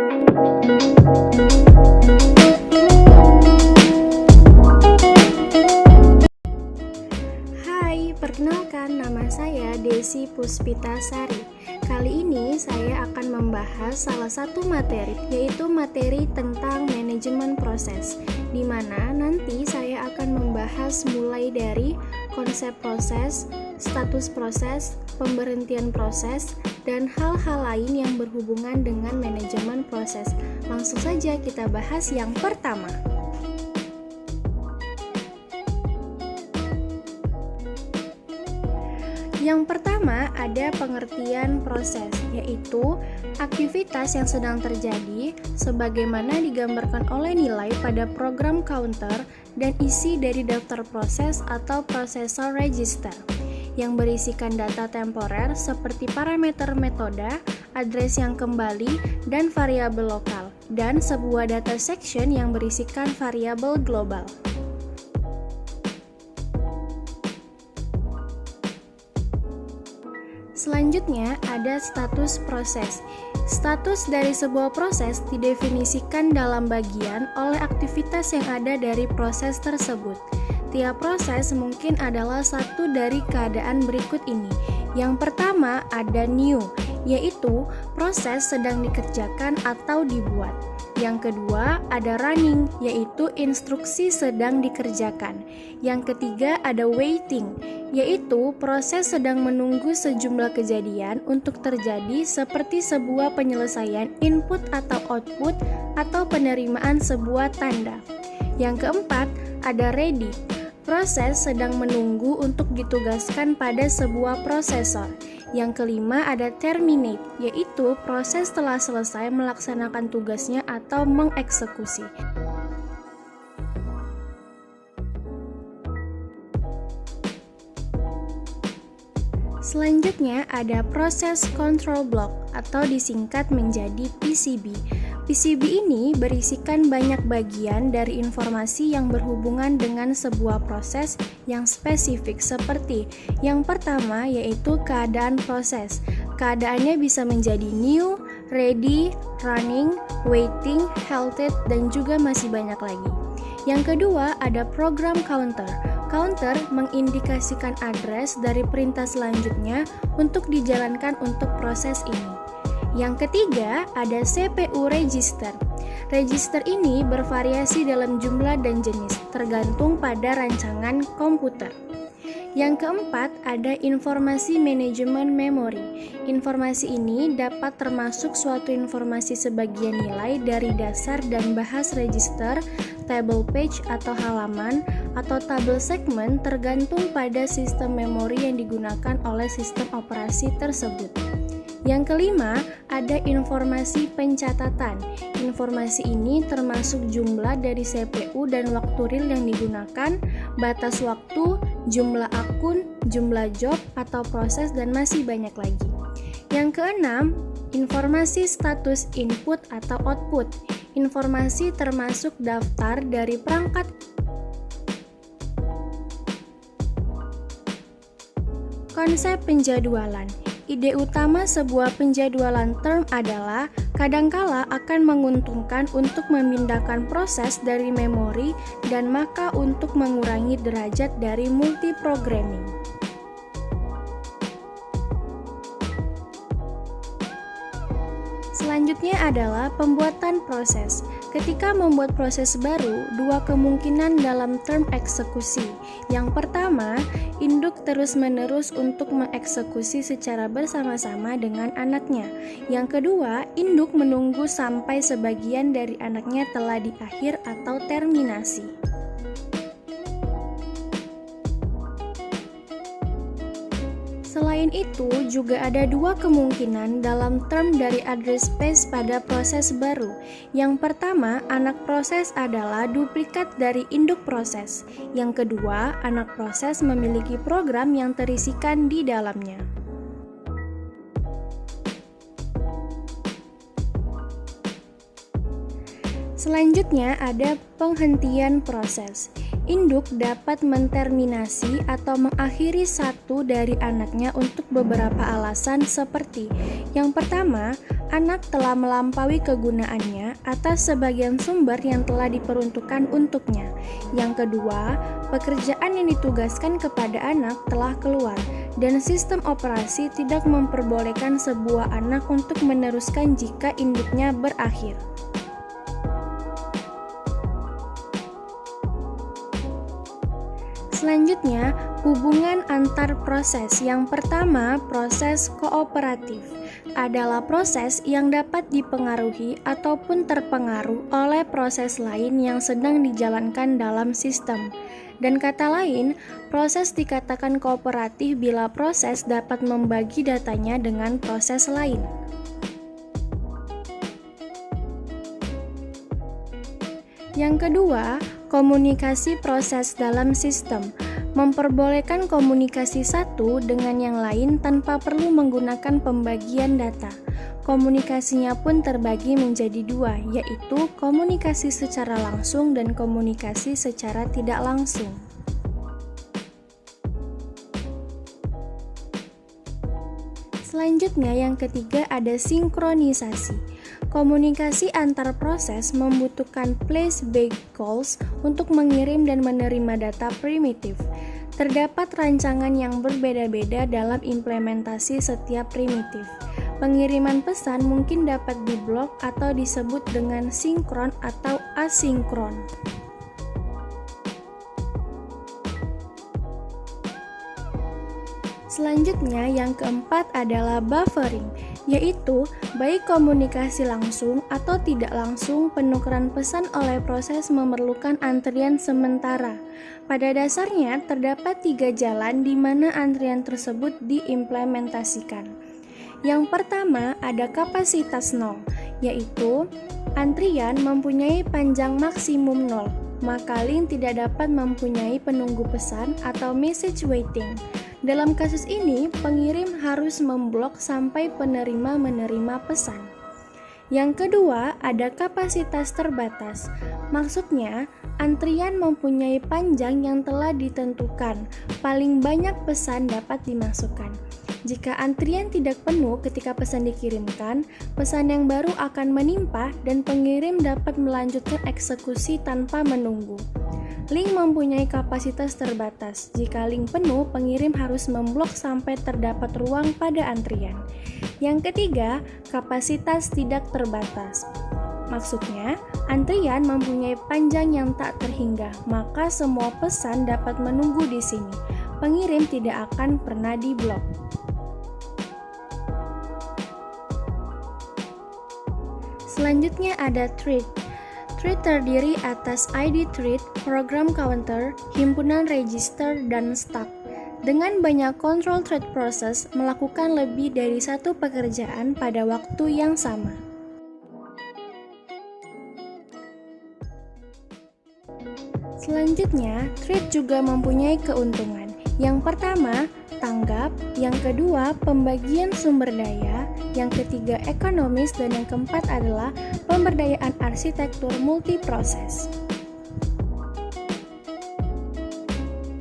Hai, perkenalkan nama saya Desi Puspitasari. Kali ini saya akan membahas salah satu materi, yaitu materi tentang manajemen proses, di mana nanti saya akan membahas mulai dari konsep proses, status proses, pemberhentian proses, dan hal-hal lain yang berhubungan dengan manajemen proses. Langsung saja kita bahas yang pertama. Yang pertama ada pengertian proses, yaitu aktivitas yang sedang terjadi sebagaimana digambarkan oleh nilai pada program counter dan isi dari daftar proses atau processor register yang berisikan data temporer seperti parameter metode, address yang kembali, dan variabel lokal, dan sebuah data section yang berisikan variabel global. Selanjutnya ada status proses. Status dari sebuah proses didefinisikan dalam bagian oleh aktivitas yang ada dari proses tersebut. Tiap proses mungkin adalah satu dari keadaan berikut ini. Yang pertama ada new, yaitu proses sedang dikerjakan atau dibuat. Yang kedua ada running, yaitu instruksi sedang dikerjakan. Yang ketiga ada waiting, yaitu proses sedang menunggu sejumlah kejadian untuk terjadi seperti sebuah penyelesaian input atau output atau penerimaan sebuah tanda. Yang keempat ada ready, proses sedang menunggu untuk ditugaskan pada sebuah prosesor. Yang kelima ada terminate, yaitu proses telah selesai melaksanakan tugasnya atau mengeksekusi. Selanjutnya ada proses control block atau disingkat menjadi PCB. PCB ini berisikan banyak bagian dari informasi yang berhubungan dengan sebuah proses yang spesifik seperti yang pertama yaitu keadaan proses. Keadaannya bisa menjadi new, ready, running, waiting, halted, dan juga masih banyak lagi. Yang kedua ada program counter. Counter mengindikasikan address dari perintah selanjutnya untuk dijalankan untuk proses ini. Yang ketiga ada CPU register. Register ini bervariasi dalam jumlah dan jenis, tergantung pada rancangan komputer. Yang keempat ada informasi manajemen memori. Informasi ini dapat termasuk suatu informasi sebagian nilai dari dasar dan bahas register, table page atau halaman, atau tabel segmen tergantung pada sistem memori yang digunakan oleh sistem operasi tersebut. Yang kelima, ada informasi pencatatan. Informasi ini termasuk jumlah dari CPU dan waktu real yang digunakan, batas waktu, jumlah akun, jumlah job atau proses, dan masih banyak lagi. Yang keenam, informasi status input atau output. Informasi termasuk daftar dari perangkat. Konsep penjadwalan. Ide utama sebuah penjadwalan term adalah kadangkala akan menguntungkan untuk memindahkan proses dari memori dan maka untuk mengurangi derajat dari multiprogramming. Selanjutnya adalah pembuatan proses. Ketika membuat proses baru, dua kemungkinan dalam term eksekusi. Yang pertama, induk terus-menerus untuk mengeksekusi secara bersama-sama dengan anaknya. Yang kedua, induk menunggu sampai sebagian dari anaknya telah di akhir atau terminasi. Selain itu, juga ada dua kemungkinan dalam term dari address space pada proses baru. Yang pertama, anak proses adalah duplikat dari induk proses. Yang kedua, anak proses memiliki program yang terisikan di dalamnya. Selanjutnya ada penghentian proses. Induk dapat menterminasi atau mengakhiri satu dari anaknya untuk beberapa alasan seperti: yang pertama, anak telah melampaui kegunaannya atas sebagian sumber yang telah diperuntukkan untuknya. Yang kedua, pekerjaan yang ditugaskan kepada anak telah keluar, dan sistem operasi tidak memperbolehkan sebuah anak untuk meneruskan jika induknya berakhir. Selanjutnya, hubungan antar proses. Yang pertama, proses kooperatif adalah proses yang dapat dipengaruhi ataupun terpengaruh oleh proses lain yang sedang dijalankan dalam sistem. Dan kata lain, proses dikatakan kooperatif bila proses dapat membagi datanya dengan proses lain. Yang kedua, komunikasi proses dalam sistem memperbolehkan komunikasi satu dengan yang lain tanpa perlu menggunakan pembagian data. Komunikasinya pun terbagi menjadi dua, yaitu komunikasi secara langsung dan komunikasi secara tidak langsung. Selanjutnya, yang ketiga ada sinkronisasi. Komunikasi antar proses membutuhkan place-based calls untuk mengirim dan menerima data primitif. Terdapat rancangan yang berbeda-beda dalam implementasi setiap primitif. Pengiriman pesan mungkin dapat diblok atau disebut dengan sinkron atau asinkron. Selanjutnya, yang keempat adalah buffering, yaitu baik komunikasi langsung atau tidak langsung, penukaran pesan oleh proses memerlukan antrian sementara. Pada dasarnya, terdapat 3 jalan di mana antrian tersebut diimplementasikan. Yang pertama ada kapasitas 0, yaitu antrian mempunyai panjang maksimum 0, maka link tidak dapat mempunyai penunggu pesan atau message waiting. Dalam kasus ini, pengirim harus memblok sampai penerima menerima pesan. Yang kedua, ada kapasitas terbatas. Maksudnya, antrian mempunyai panjang yang telah ditentukan. Paling banyak pesan dapat dimasukkan. Jika antrian tidak penuh ketika pesan dikirimkan, pesan yang baru akan menimpa dan pengirim dapat melanjutkan eksekusi tanpa menunggu. Link mempunyai kapasitas terbatas. Jika link penuh, pengirim harus memblok sampai terdapat ruang pada antrian. Yang ketiga, kapasitas tidak terbatas. Maksudnya, antrian mempunyai panjang yang tak terhingga, maka semua pesan dapat menunggu di sini. Pengirim tidak akan pernah diblok. Selanjutnya ada thread. Thread terdiri atas ID thread, program counter, himpunan register, dan stack. Dengan banyak control thread process melakukan lebih dari satu pekerjaan pada waktu yang sama. Selanjutnya, thread juga mempunyai keuntungan. Yang pertama, tanggap. Yang kedua, pembagian sumber daya. Yang ketiga, ekonomis. Dan yang keempat adalah pemberdayaan arsitektur multiproses.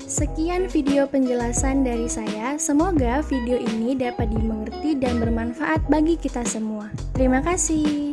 Sekian video penjelasan dari saya. Semoga video ini dapat dimengerti dan bermanfaat bagi kita semua. Terima kasih.